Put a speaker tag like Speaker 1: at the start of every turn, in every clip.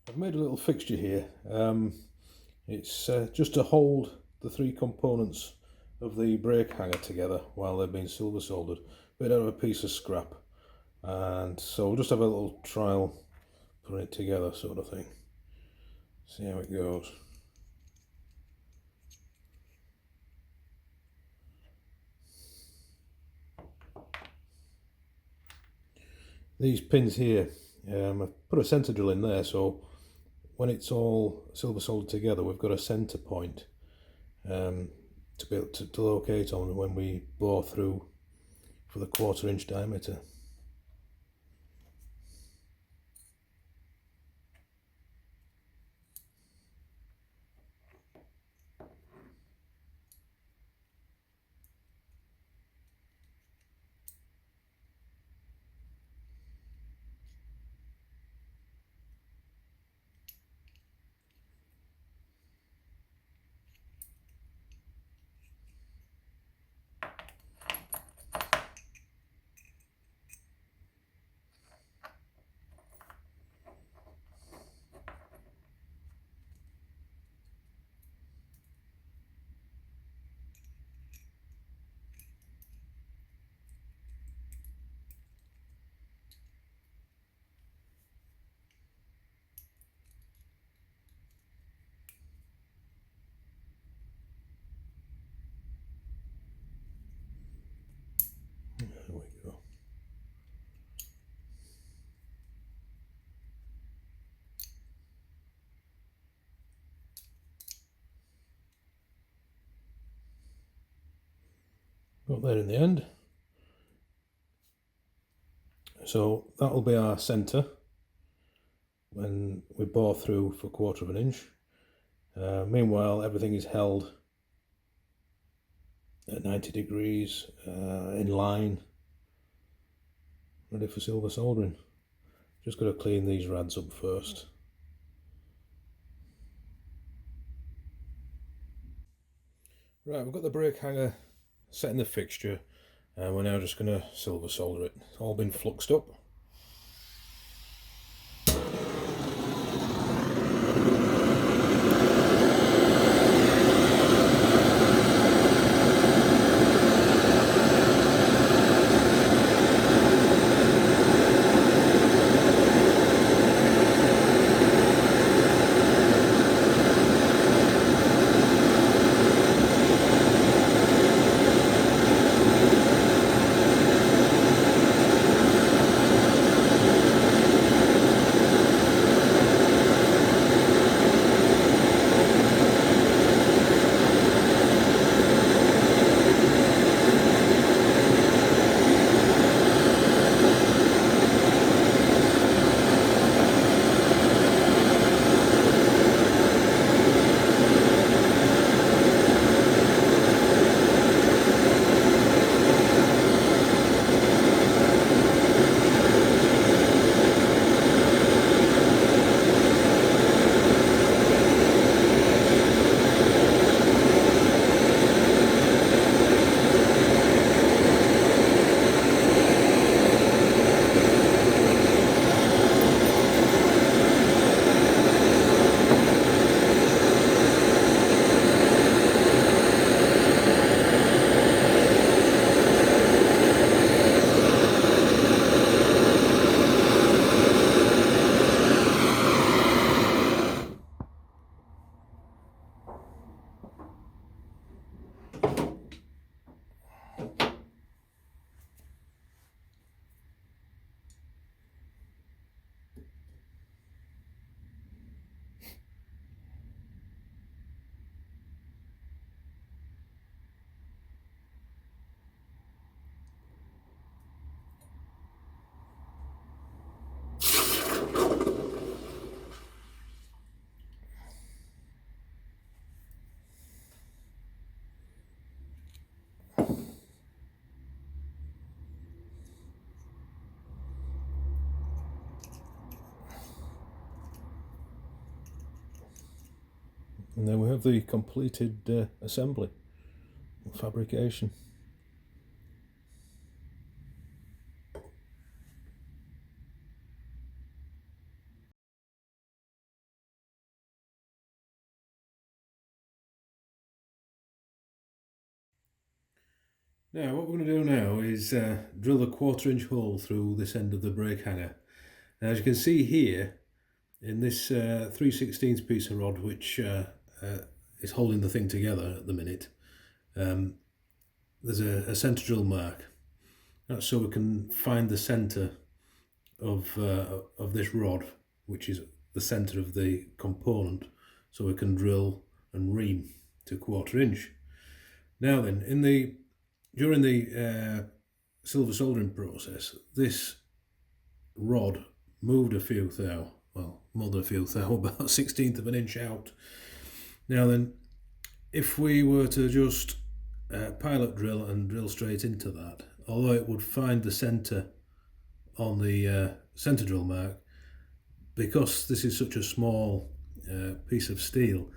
Speaker 1: I've made a little fixture here. It's just to hold the three components of the brake hanger together while they're being silver soldered, made out of a piece of scrap. And so we'll just have a little trial putting it together, sort of thing. See how it goes. These pins here, I've put a centre drill in there, so when it's all silver soldered together, we've got a centre point to be able to locate on when we bore through for the 1/4 inch diameter. There we go. Got there in the end. So that'll be our centre when we bore through for 1/4 inch. Meanwhile, everything is held at 90 degrees in line, ready for silver soldering. Just got to clean these rads up first. Right, we've got the brake hanger set in the fixture, and we're now just going to silver solder it. It's all been fluxed up. And then we have the completed assembly, fabrication. Now what we're going to do now is drill a 1/4 inch hole through this end of the brake hanger. Now, as you can see here in this 3/16 piece of rod, which is holding the thing together at the minute, there's a centre drill mark. That's so we can find the centre of this rod, which is the centre of the component, so we can drill and ream to 1/4 inch. Now then, during the silver soldering process, this rod moved a few thou, well, more than a few thou, about 1/16 of an inch out. Now then, if we were to just pilot drill and drill straight into that, although it would find the centre on the centre drill mark, because this is such a small piece of steel,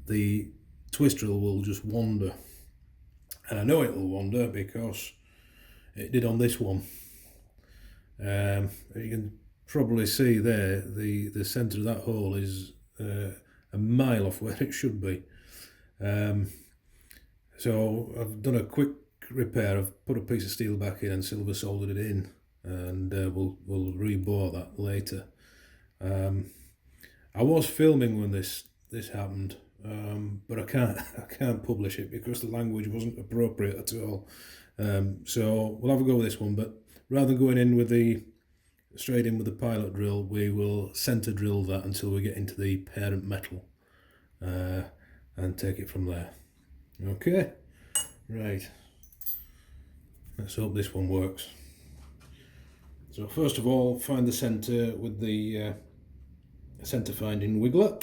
Speaker 1: the twist drill will just wander. And I know it will wander because it did on this one. You can probably see there the centre of that hole is a mile off where it should be. So I've done a quick repair. I've put a piece of steel back in and silver soldered it in, and we'll rebore that later. I was filming when this happened, but I can't publish it because the language wasn't appropriate at all. So we'll have a go with this one, but rather than going in with straight in with the pilot drill, we will centre drill that until we get into the parent metal, and take it from there. Okay, right, let's hope this one works. So first of all, find the centre with the centre finding wiggler.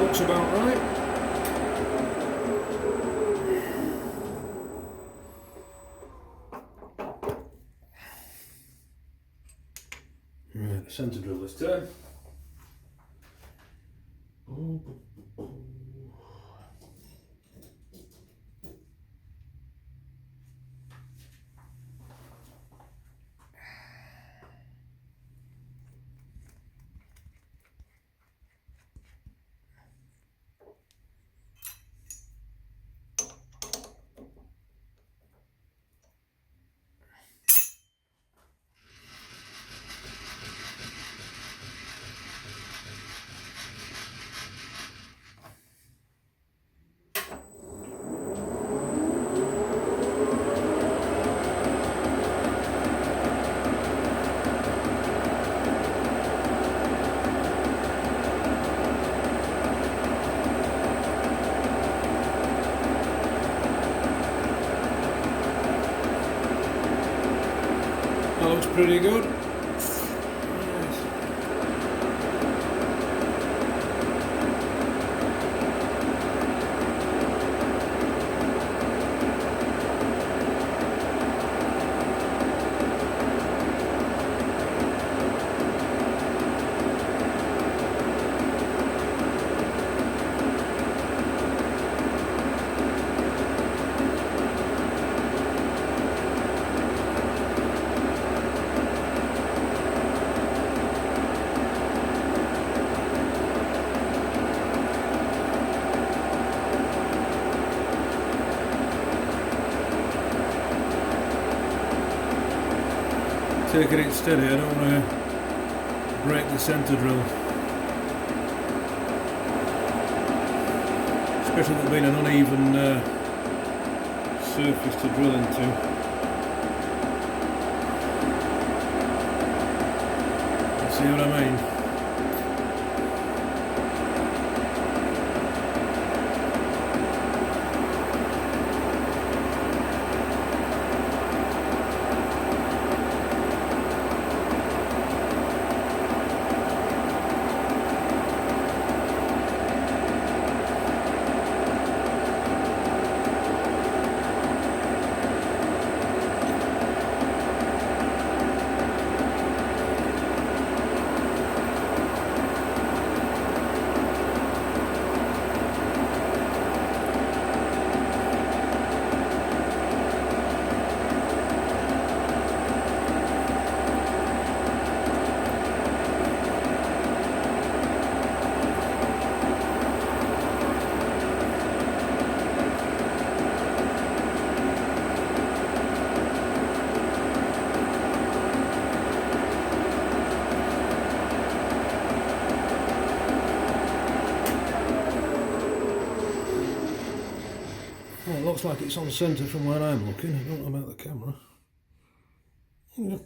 Speaker 1: Looks about right. Right, the centre drill this time. That looks pretty good. Taking it steady, I don't want to break the centre drill. Especially with it being an uneven surface to drill into. See what I mean? Well, it looks like it's on centre from where I'm looking. I don't know about the camera. Yep.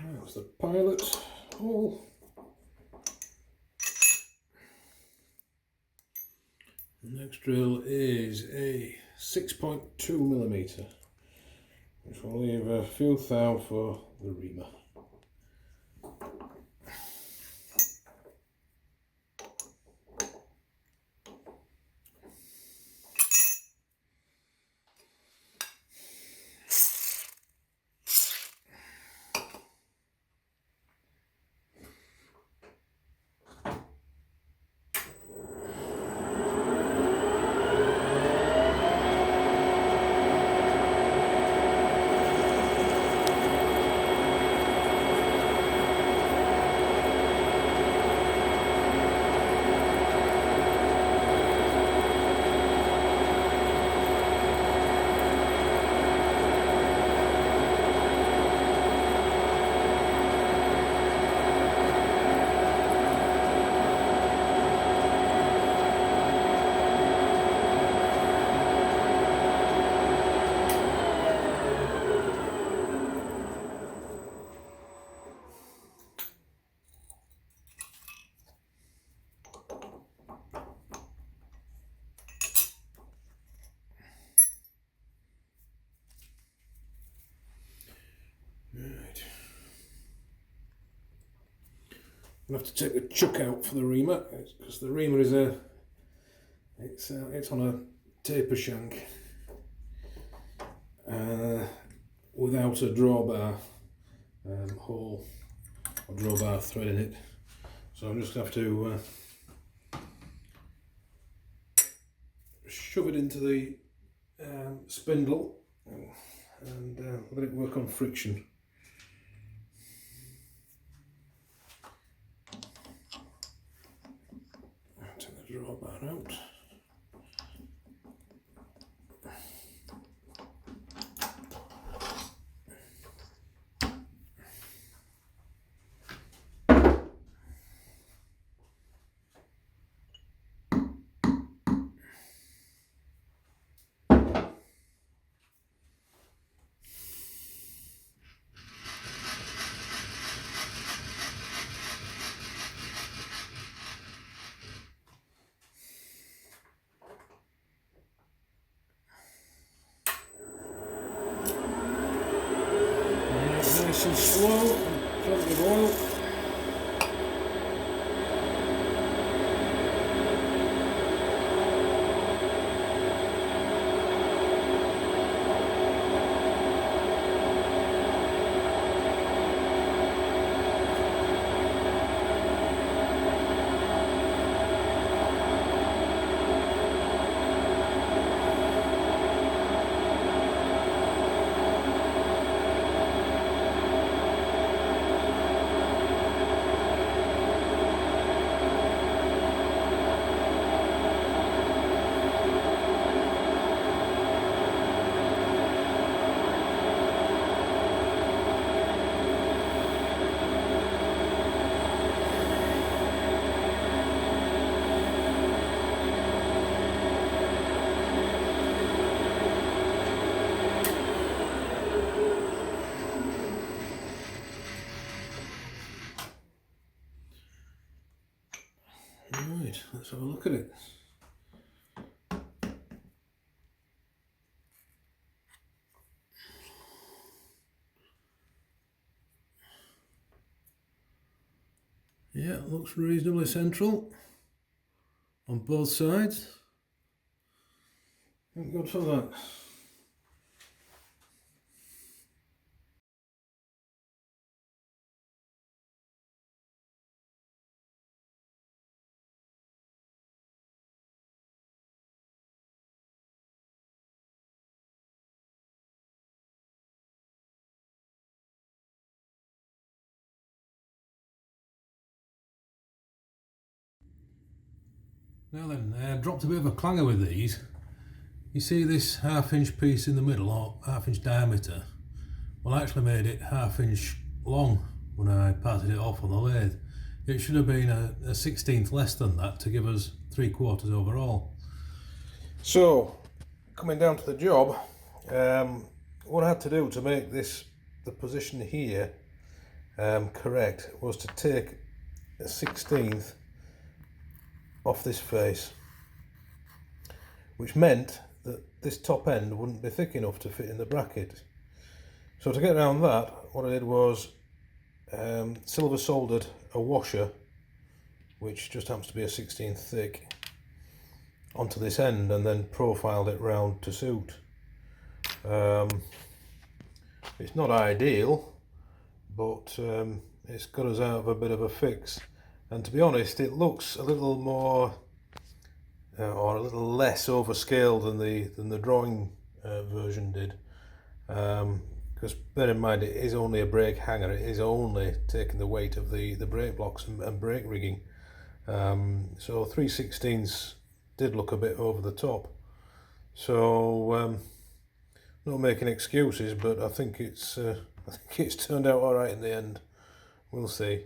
Speaker 1: There's the pilot hole. The next drill is a 6.2mm, which will leave a fuel thou for the reamer. Right. I'll have to take the chuck out for the reamer because the reamer is it's on a taper shank without a drawbar hole or drawbar thread in it. So I'm just going to have to shove it into the spindle and let it work on friction. Take the drawbar out. and slow and plenty of oil. Right, let's have a look at it. Yeah, it looks reasonably central on both sides. Thank God for that. Now then, dropped a bit of a clanger with these. You see this 1/2 inch piece in the middle, or 1/2 inch diameter? Well, I actually made it 1/2 inch long when I parted it off on the lathe. It should have been a 1/16 less than that to give us 3/4 overall. So, coming down to the job, what I had to do to make this, the position here, correct, was to take a 1/16 off this face, which meant that this top end wouldn't be thick enough to fit in the bracket. So to get around that, what I did was silver soldered a washer, which just happens to be a 1/16 thick, onto this end, and then profiled it round to suit. It's not ideal, but it's got us out of a bit of a fix. And to be honest, it looks a little more or a little less overscaled than the drawing version did. Because bear in mind, it is only a brake hanger. It is only taking the weight of the brake blocks and brake rigging. So 3/16 did look a bit over the top. So not making excuses, but I think it's turned out all right in the end. We'll see.